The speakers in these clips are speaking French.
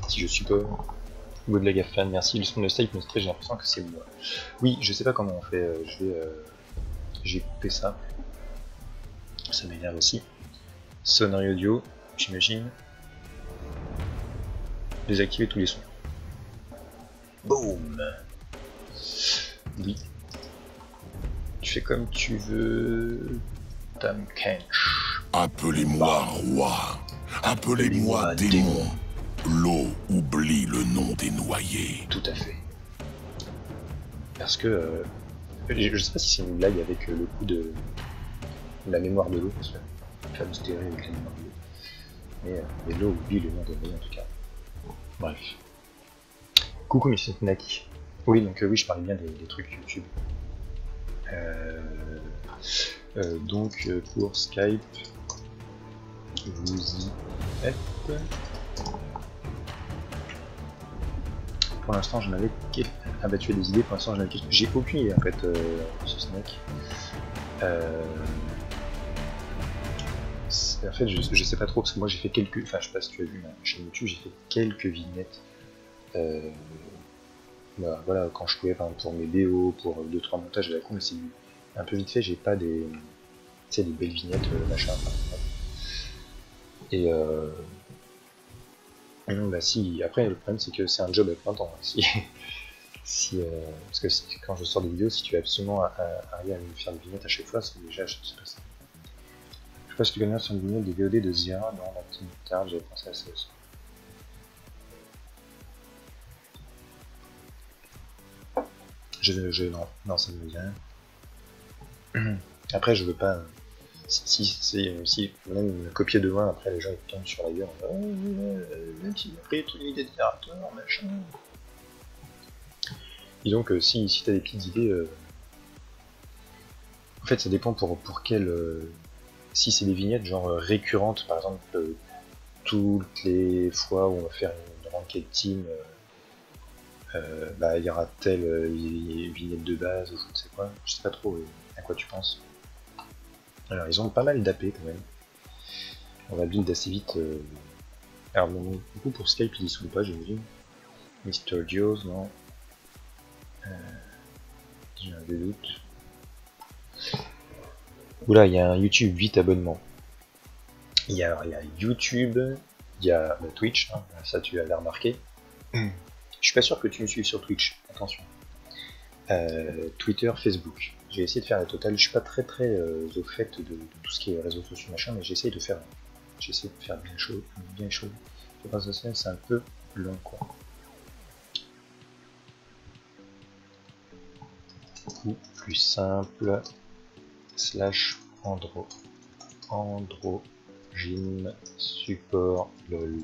Si je suppose. Good lag fan, merci. Le son de Stipe me stresse, j'ai l'impression que c'est moi. Oui, je sais pas comment on fait. J'ai coupé ça. Ça m'énerve aussi. Sonnerie audio, j'imagine. Désactiver tous les sons. Boum. Oui. Tu fais comme tu veux. Tam Kench. Appelez-moi roi. Appelez-moi démon. L'eau oublie le nom des noyés. Tout à fait. Parce que je sais pas si c'est une blague avec le coup de la mémoire de l'eau, parce que la fameuse théorie avec la mémoire de l'eau. Mais l'eau oublie le nom des noyés en tout cas. Bref. Coucou Monsieur Naki. Oui, donc oui, je parlais bien des trucs YouTube. Donc pour Skype, vous y êtes. Pour l'instant, j'en avais abattu des idées. Pour l'instant, j'en avais quelques. J'ai aucune idée en fait, ce snack. En fait, je sais pas trop parce que moi j'ai fait quelques. Enfin, je sais pas si tu as vu ma chaîne YouTube, j'ai fait quelques vignettes. Bah, voilà, quand je pouvais, par exemple, pour mes BO, pour 2-3 montages de la con, mais c'est un peu vite fait. J'ai pas des, tu sais, des belles vignettes, machin. Et non, bah si. Après, le problème c'est que c'est un job à plein temps. Hein, parce que quand je sors des vidéos, si tu veux absolument arriver à me faire des vignettes à chaque fois, c'est déjà, je sais pas ça. Je sais pas si tu connais sur une vignette des VOD de Zira, non, la petite tard, j'avais pensé à ça aussi. Non, ça ne me dit rien. Après, je veux pas. Si même me copier de loin, après les gens ils tombent sur la gueule, même s'il a pris toute une idée de caractère, machin. Disons que si t'as des petites idées, en fait ça dépend pour quelle. Si c'est des vignettes genre récurrentes, par exemple toutes les fois où on va faire une ranked team, bah il y aura telle vignette de base ou je ne sais quoi, je sais pas trop à quoi tu penses. Alors ils ont pas mal d'AP quand même. On va build assez vite. Alors bon, du coup pour Skype il y saoule pas j'imagine. Mr. Dios, non. J'ai un des doutes. Oula, il y a un YouTube 8 abonnements. Il y a YouTube, il y a Twitch, hein, ça tu l'as remarqué. Je suis pas sûr que tu me suives sur Twitch, attention. Twitter, Facebook. J'ai essayé de faire la totale, je suis pas très au fait de tout ce qui est réseaux sociaux machin, mais j'essaie de faire bien chaud. Je pense que c'est un peu long quoi. Ou plus simple, slash androgyne support lol.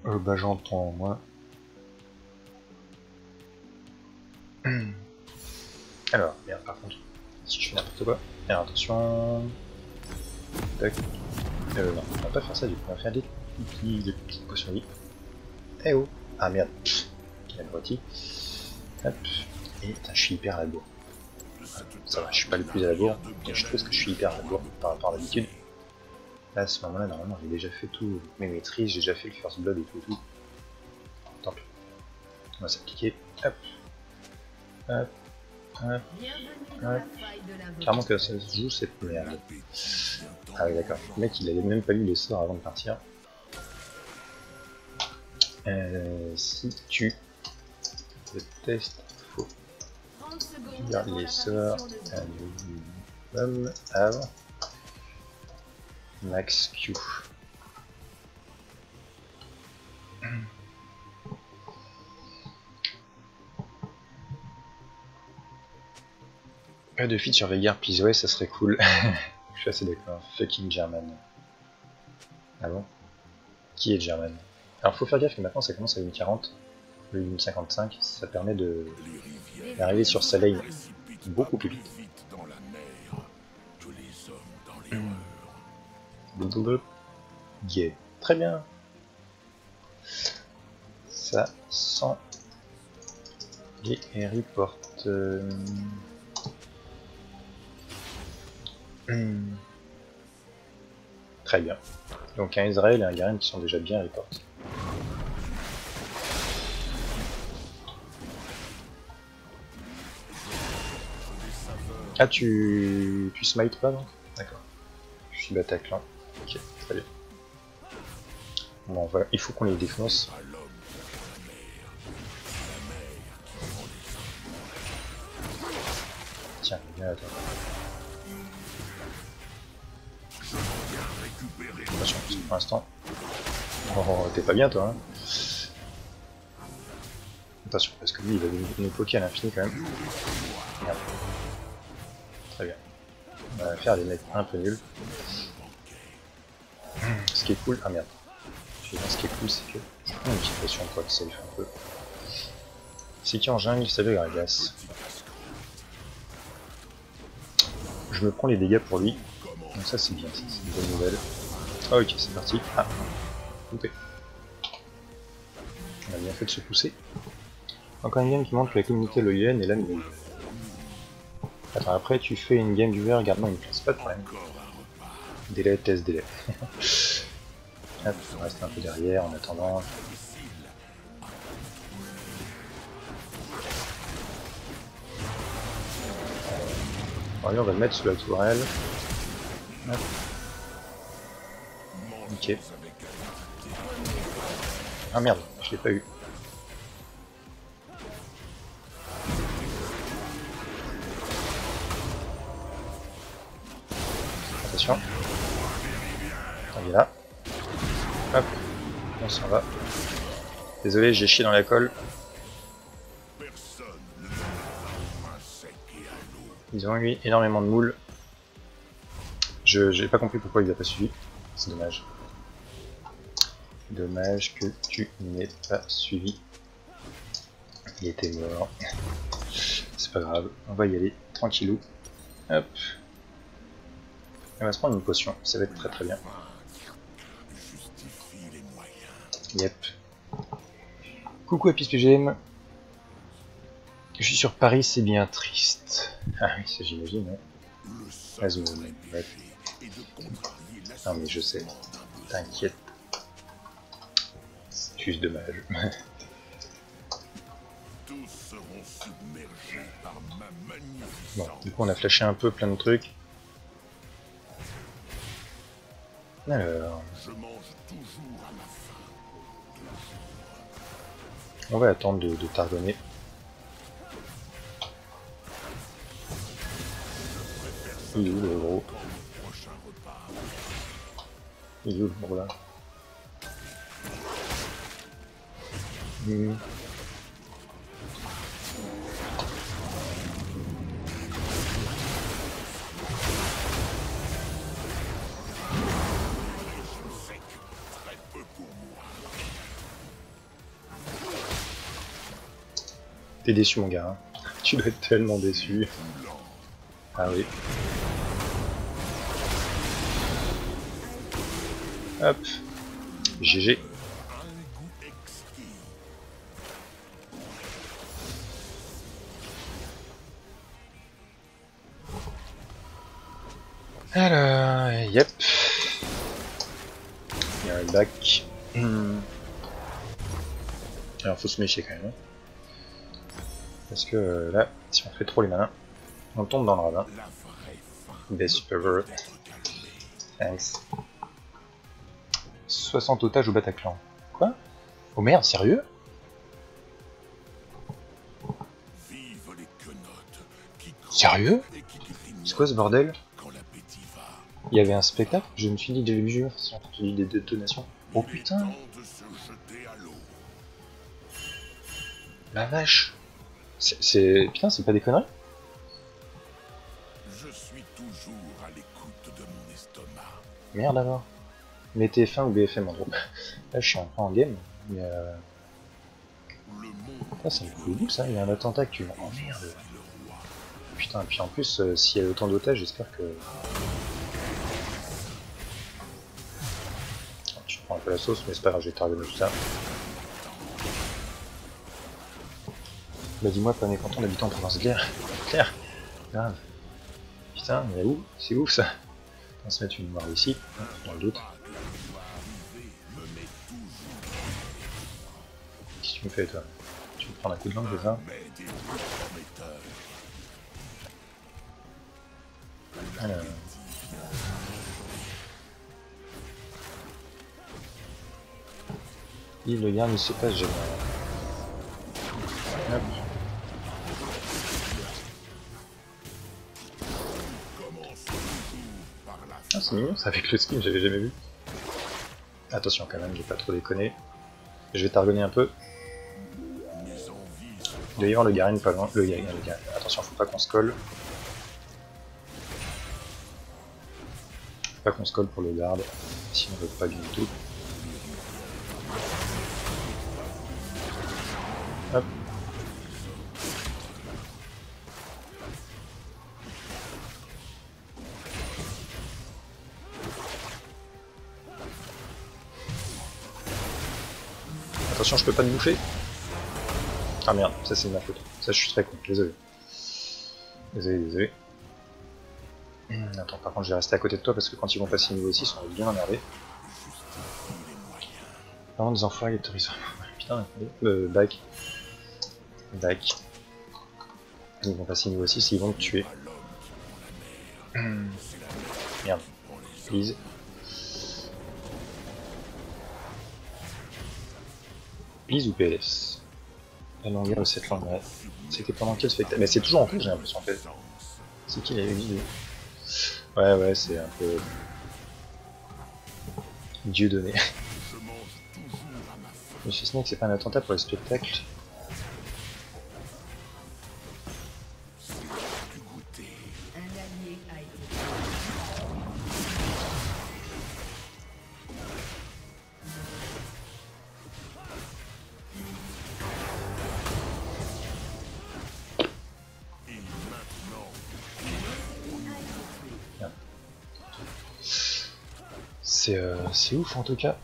Bah j'entends moi. Alors, merde, par contre, si je fais n'importe quoi, alors attention. Tac. Non, on va pas faire ça du coup, on va faire des petites potions de vie. Eh oh. Ah merde. Quel abruti. Hop. Et putain, je suis hyper à la bourre. Ça va, je suis pas le plus à la bourre, mais je trouve que je suis hyper à la bourre par rapport à l'habitude. Là, à ce moment-là, normalement, j'ai déjà fait tout mes maîtrises, j'ai déjà fait le first blood et tout. Tant pis. On va s'appliquer. Hop. Hop. Hop. Hop. Clairement que ça se joue cette merde. Ah oui, d'accord. Le mec, il avait même pas lu les sorts avant de partir. Si tu le test, faut lire les sorts un minimum avant max Q. Pas de feat sur Veigar, please, ouais, ça serait cool. Je suis assez d'accord. Fucking German. Ah bon? Qui est German? Alors faut faire gaffe que maintenant ça commence à une 40, une 55, ça permet d'arriver sur sa lane beaucoup plus vite. Yeah. Très bien. Ça sent les reports. Très bien. Donc un Israël et un Garen qui sont déjà bien report. Ah tu smite pas donc? D'accord. Je suis Bataclan. Ok, très bien. Bon, voilà. Il faut qu'on les défonce. Tiens, viens là toi. Attention, pour l'instant. Oh, t'es pas bien toi hein. Attention, parce que lui il va nous poker à l'infini quand même. Merde. Très bien. On va faire des mecs un peu nuls. Ce qui est cool. Ah merde. Ce qui est cool c'est que je prends une petite potion pour être safe un peu. C'est qui en jungle, salut Gragas. Je me prends les dégâts pour lui. Donc ça c'est bien, c'est une bonne nouvelle. Ah, ok, c'est parti. Ah, coupé. On a bien fait de se pousser. Encore une game qui montre que la communauté loyenne est la mienne. Attends, après tu fais une game viewer, garde-moi une place, pas de problème. Délai, test, délai. Hop, on reste un peu derrière en attendant. Bon, allez, on va le mettre sous la tourelle. Hop. Ok. Ah merde, je l'ai pas eu. Attention. Il est là. Hop. On s'en va. Désolé, j'ai chié dans la colle. Ils ont eu énormément de moules. J'ai pas compris pourquoi il a pas suivi. C'est dommage. Dommage que tu n'aies pas suivi. Il était mort. C'est pas grave, on va y aller tranquillou. Hop. On va se prendre une potion, ça va être très très bien. Yep. Coucou ApisPGM. Je suis sur Paris, c'est bien triste. Ah oui, ça j'imagine, hein. Vas-y, bref. Non mais je sais, t'inquiète. C'est juste dommage. Bon, du coup on a flashé un peu plein de trucs. Alors... on va attendre de tardonner. Il est où le gros? Il est où le gros là? T'es déçu mon gars, hein. Tu dois être tellement déçu. Ah oui. Hop. GG. Alors, yep. Il y a un bac. Alors faut se méfier quand même. Parce que là, si on fait trop les malins, on tombe dans le ravin. Best ever. Thanks. 60 otages au Bataclan. Quoi? Oh merde, sérieux? Sérieux? C'est quoi ce bordel? Il y avait un spectacle? Je me suis dit des jure, si on entendu des détonations. Oh putain! La vache! Putain, c'est pas des conneries? Je suis toujours à l'écoute de mon estomac. Merde alors. Mettez TF1 ou BFM en gros. Là je suis un peu en game, mais ça c'est le coup ça, il y a un attentat actuel. Oh merde. Putain, et puis en plus, s'il y a autant d'otages, j'espère que... Je prends un peu la sauce, mais c'est pas grave, je vais tarder tout ça. Bah dis-moi, pas mécontent d'habiter en province claire. Claire. Grave. Putain, mais où? C'est ouf ça. On va se mettre une noire ici, dans le doute. Qu'est-ce que tu me fais toi? Tu veux prendre un coup de langue, c'est ça? Alors... Il le garde, il se passe jamais. Hop. Ah c'est mignon ça avec le skin, j'avais jamais vu. Attention quand même, j'ai pas trop déconné. Je vais targonner un peu. Il doit y avoir le Garen pas loin. Le Garen. Attention, faut pas qu'on se colle. Faut pas qu'on se colle pour le garde, sinon on veut pas du tout. Hop. Attention, je peux pas te bouffer. Ah merde, ça c'est de ma faute. Ça je suis très con, désolé. Désolé. Attends, par contre je vais rester à côté de toi parce que quand ils vont passer niveau 6, on va bien emmerdé. Vraiment des enfoirés de tourisme. Putain, back. Ils vont passer niveau 6, ils vont te tuer. Merde. Please. Please ou PS? La longueur de cette langue, ouais. C'était pendant quel spectacle? Mais c'est toujours en cours, j'ai l'impression en fait. C'est qui l'avait dit? Ouais, c'est un peu... Dieu donné. Monsieur Snake, c'est pas un attentat pour le spectacle. C'est ouf en tout cas.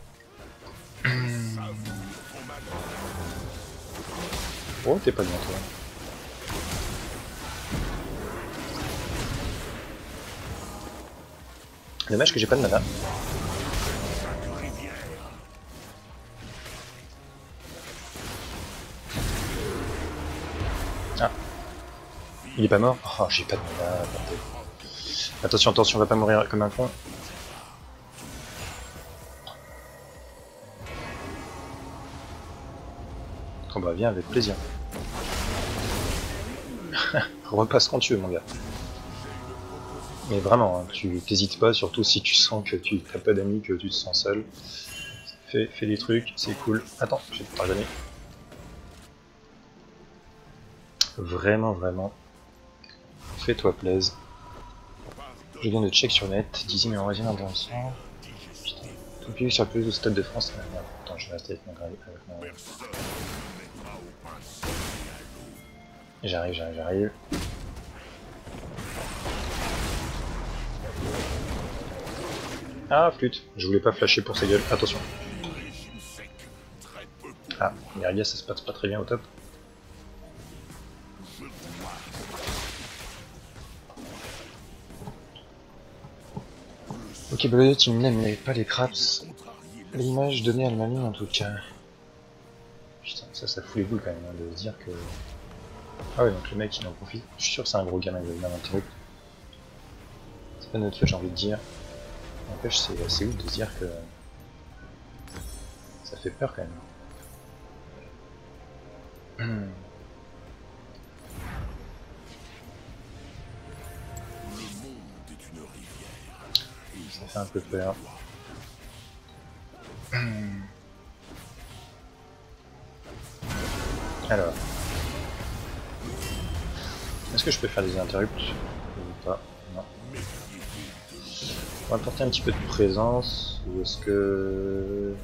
Oh, t'es pas bien toi. Dommage que j'ai pas de mana. Ah. Il est pas mort? Oh, j'ai pas de mana. Attention, on va pas mourir comme un con. Oh bah viens avec plaisir. Repasse quand tu veux mon gars. Mais vraiment, hein, tu t'hésites pas, surtout si tu sens que tu t'as pas d'amis, que tu te sens seul. Fais des trucs, c'est cool. Attends, je vais te pardonner. Vraiment. Fais-toi plaise. Je viens de check sur net, disait mais on revient dans le sang. Putain. Tout public sur le plus de Stade de France. Ah, merde. Attends, je vais rester avec mon gravier. J'arrive. Ah, flûte. Je voulais pas flasher pour sa gueule. Attention. Ah, Myrilia, ça se passe pas très bien au top. Ok, Bleuet, tu n'aimes pas les craps. L'image donnée à la mamie en tout cas. Putain, ça fout les boules quand même, hein, de se dire que... Ah ouais, donc le mec il en profite. Je suis sûr que c'est un gros gamin, il va venir m'interrompre. C'est pas notre fait, j'ai envie de dire. N'empêche, c'est assez ouf de se dire que... Ça fait peur quand même. Ça fait un peu peur. Alors. Est-ce que je peux faire des interrupts ou pas? Non. On va apporter un petit peu de présence, ou est-ce que...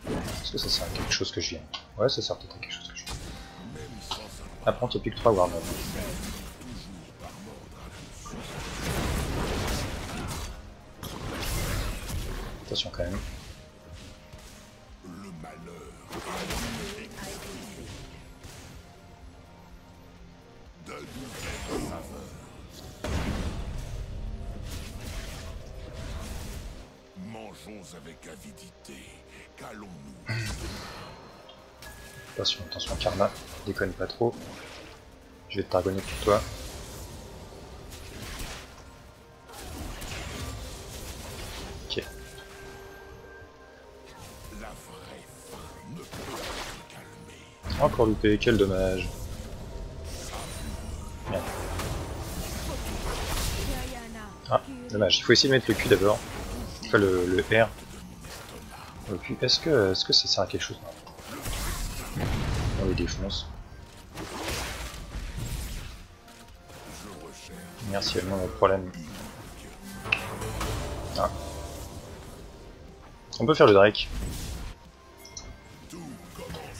Est-ce que ça sert à quelque chose que je viens? Ouais, ça sert peut-être à quelque chose que je viens. Après, il n'y a plus que 3 Warner. Attention quand même. Mangeons avec avidité. Qu'allons-nous? Attention, attention, Karma, déconne pas trop. Je vais te targonner pour toi. Ok. La vraie faim ne peut se calmer. Encore loupé, quel dommage. Merde. Ah, dommage, il faut essayer de mettre le Q d'abord. Enfin le R. Le Q. Est-ce que ça sert à quelque chose? On les défonce. Merci, il y a le problème. Ah. On peut faire le Drake.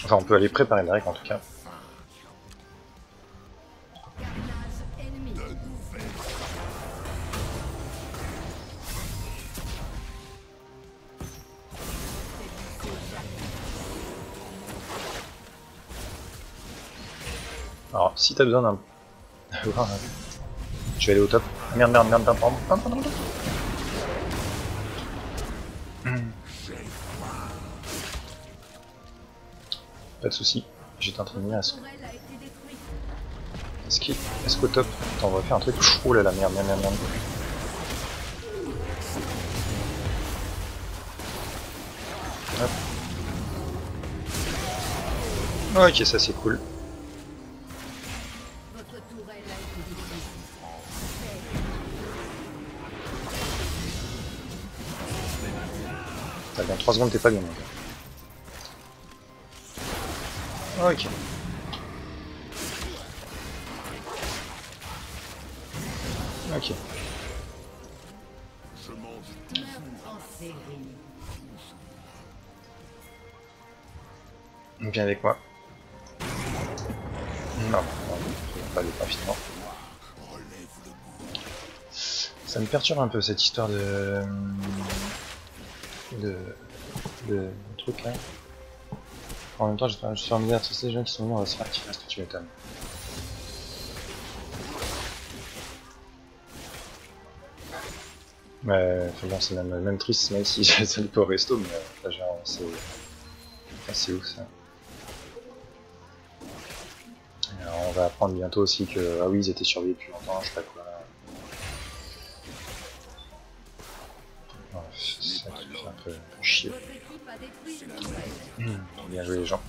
Enfin, on peut aller préparer le Drake en tout cas. Alors, si t'as besoin d'un... Je vais aller au top. Merde, merde, merde, merde, merde. Pas de soucis, j'étais en train de dire est-ce qu'au top, attends, on va faire un truc. Oh là là, merde, merde, merde, merde. Hop. Ok, ça c'est cool. Dans 3 secondes t'es pas bien, mon gars. Ok. Ok. Viens avec moi. Non, on va aller rapidement. Ça me perturbe un peu cette histoire de truc là. En même temps, je suis familier à tous ces gens qui sont venus, on va se faire tirer, ce que tu m'étonnes. Enfin bon, c'est même triste, même si j'ai salé pas au resto, mais là, genre, c'est ouf ça. Alors, on va apprendre bientôt aussi que, ah oui, ils étaient surveillés depuis longtemps, je sais pas quoi. Ça qui fait un peu chier. Bien joué les gens.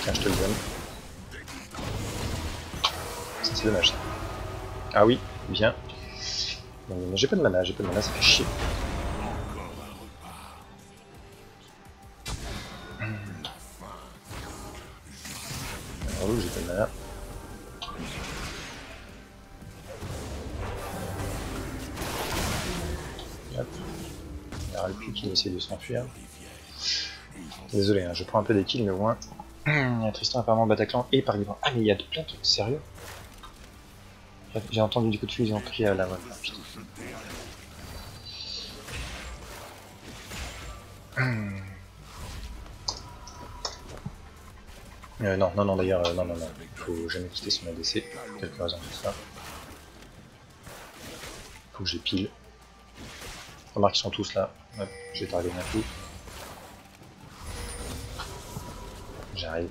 Tiens, je te le donne. Ça c'est dommage. Ah oui, bien. J'ai pas de mana, ça fait chier. Oh, j'ai pas de mana. Hop. Il y aura le plus qui essaie de s'enfuir. Désolé, hein, je prends un peu des kills, mais au moins. Tristan apparemment Bataclan et par exemple. Ah, mais il y a plein de trucs sérieux. J'ai entendu du coup de fusil, ils ont pris à la voie. Non, d'ailleurs, non, faut jamais quitter son ADC, quelques raisons pour ça. Faut que j'ai pile. Remarque qu'ils sont tous là, hop, je vais targeter un coup. J'arrive.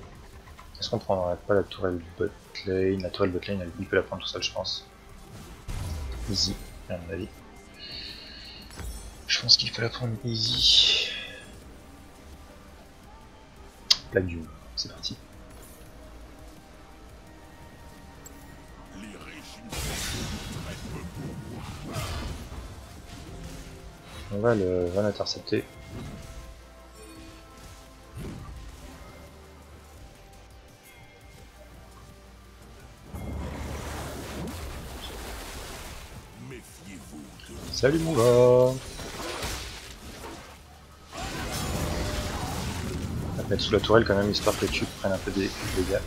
Est-ce qu'on prendrait pas la tourelle du bot lane? La tourelle bot lane, il peut la prendre tout seul, je pense. Easy, à mon avis. Je pense qu'il peut la prendre easy. Plaque du haut, c'est parti. On va l'intercepter. Salut mon gars. On va te mettre sous la tourelle quand même, histoire que tu prennes un peu des dégâts.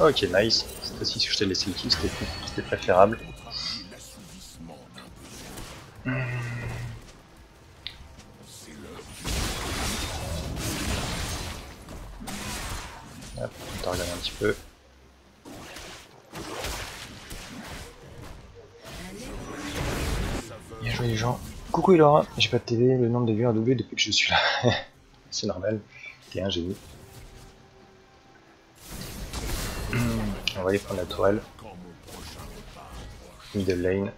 Ok, nice. Cette fois-ci, si je t'ai laissé le kill, c'était préférable. t'as regardé un petit peu. Bien joué les gens. Coucou Ilora, j'ai pas de TV, le nombre de vues a doublé depuis que je suis là. C'est normal, t'es un génie. On va aller prendre la tourelle. Middle lane.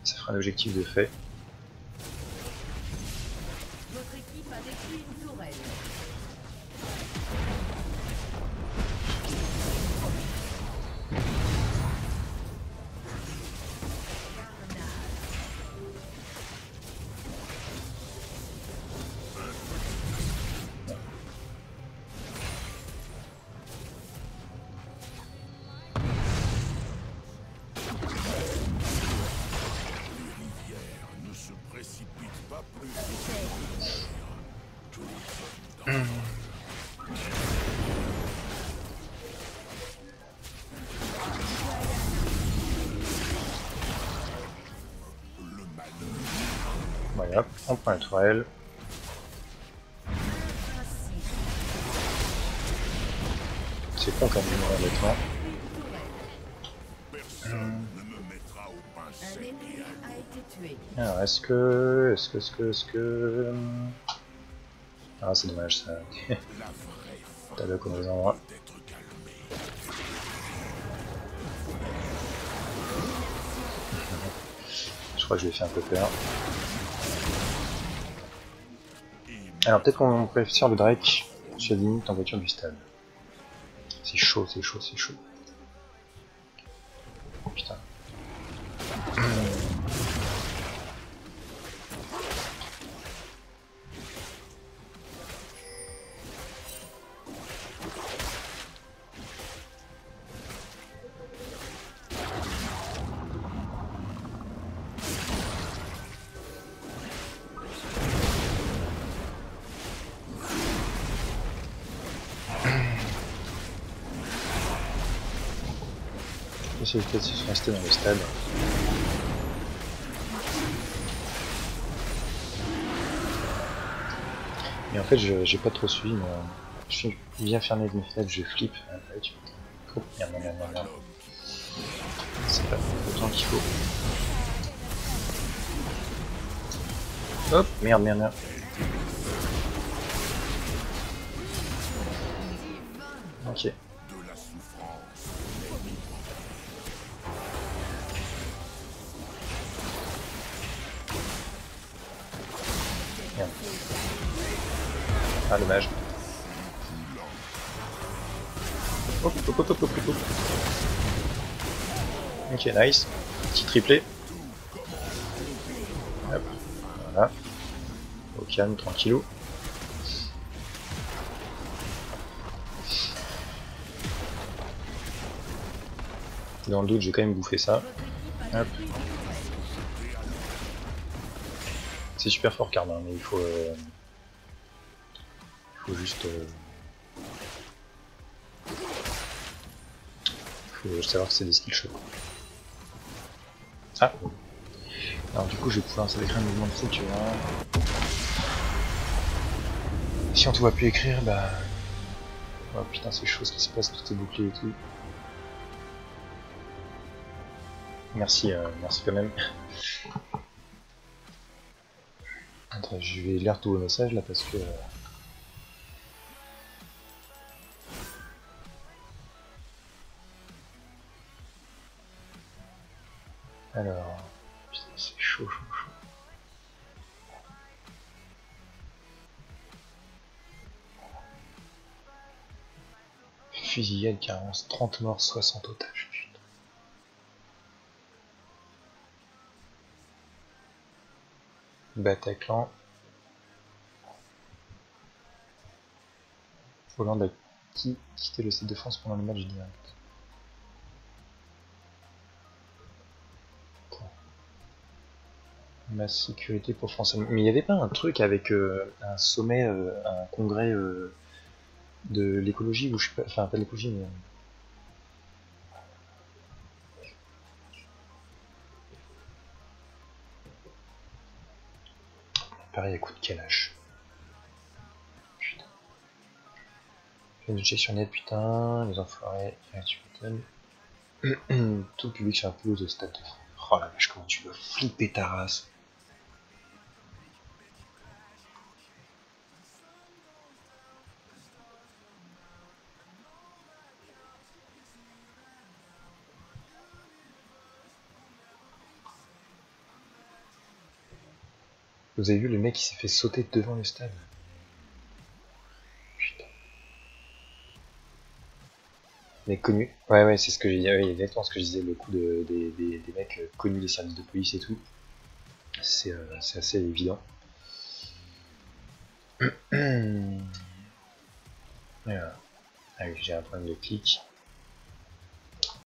Ça fera un objectif de fait. Votre équipe a détruit une tourelle. Voilà, on prend la tourelle. C'est con quand même, honnêtement. Un ennemi a été tué. Alors, est-ce que... Ah, c'est dommage ça. T'as le comme des endroits. Je crois que je lui ai fait un peu peur. Alors peut-être qu'on pourrait faire le Drake sur la limite en voiture du stade. C'est chaud, c'est chaud, c'est chaud. Oh putain. Essayer peut-être de rester dans le stade. Et en fait, j'ai pas trop suivi, mais je suis bien fermé de mes fenêtres, je flippe. Oh, merde, merde, merde, merde. C'est pas autant qu'il faut. Hop, merde, merde, merde. Ok. Merde. Ah, dommage. Hop, hop, hop, hop, hop, hop. Ok, nice. Petit triplé. Hop, voilà. Au calme, tranquillou. Dans le doute, j'ai quand même bouffé ça. Hop. C'est super fort Karma, mais il faut juste faut savoir que c'est des skill shots. Ah. Alors du coup je vais pouvoir ça écrire un mouvement de fou, tu vois. Si on te voit plus écrire, bah... Oh putain c'est chaud ce qui se passe, tout est bouclé et tout. Merci, merci quand même. Attends, je vais lire tous vos messages là parce que... Alors... Putain c'est chaud, chaud, chaud. Fusillade, carence, 30 morts, 60 otages, putain. Bataclan. Hollande a quitté le site de France pendant le match direct. Masse sécurité pour France. Mais il n'y avait pas un truc avec un sommet, un congrès de l'écologie, ou je sais pas, enfin pas de l'écologie, mais... Pareil à coup de calage. Putain. Une check sur net, putain, les enfoirés, ouais, tu m'étonnes. Tout le public sur la pelouse de Stade de France. Oh la vache, comment tu dois flipper ta race. Vous avez vu le mec qui s'est fait sauter devant le stade? Putain. Mais connu. Ouais, ouais, c'est ce que j'ai dit. Ouais, exactement ce que je disais, le coup des mecs connus des services de police et tout. C'est assez évident. Voilà. Ah oui, j'ai un problème de clic.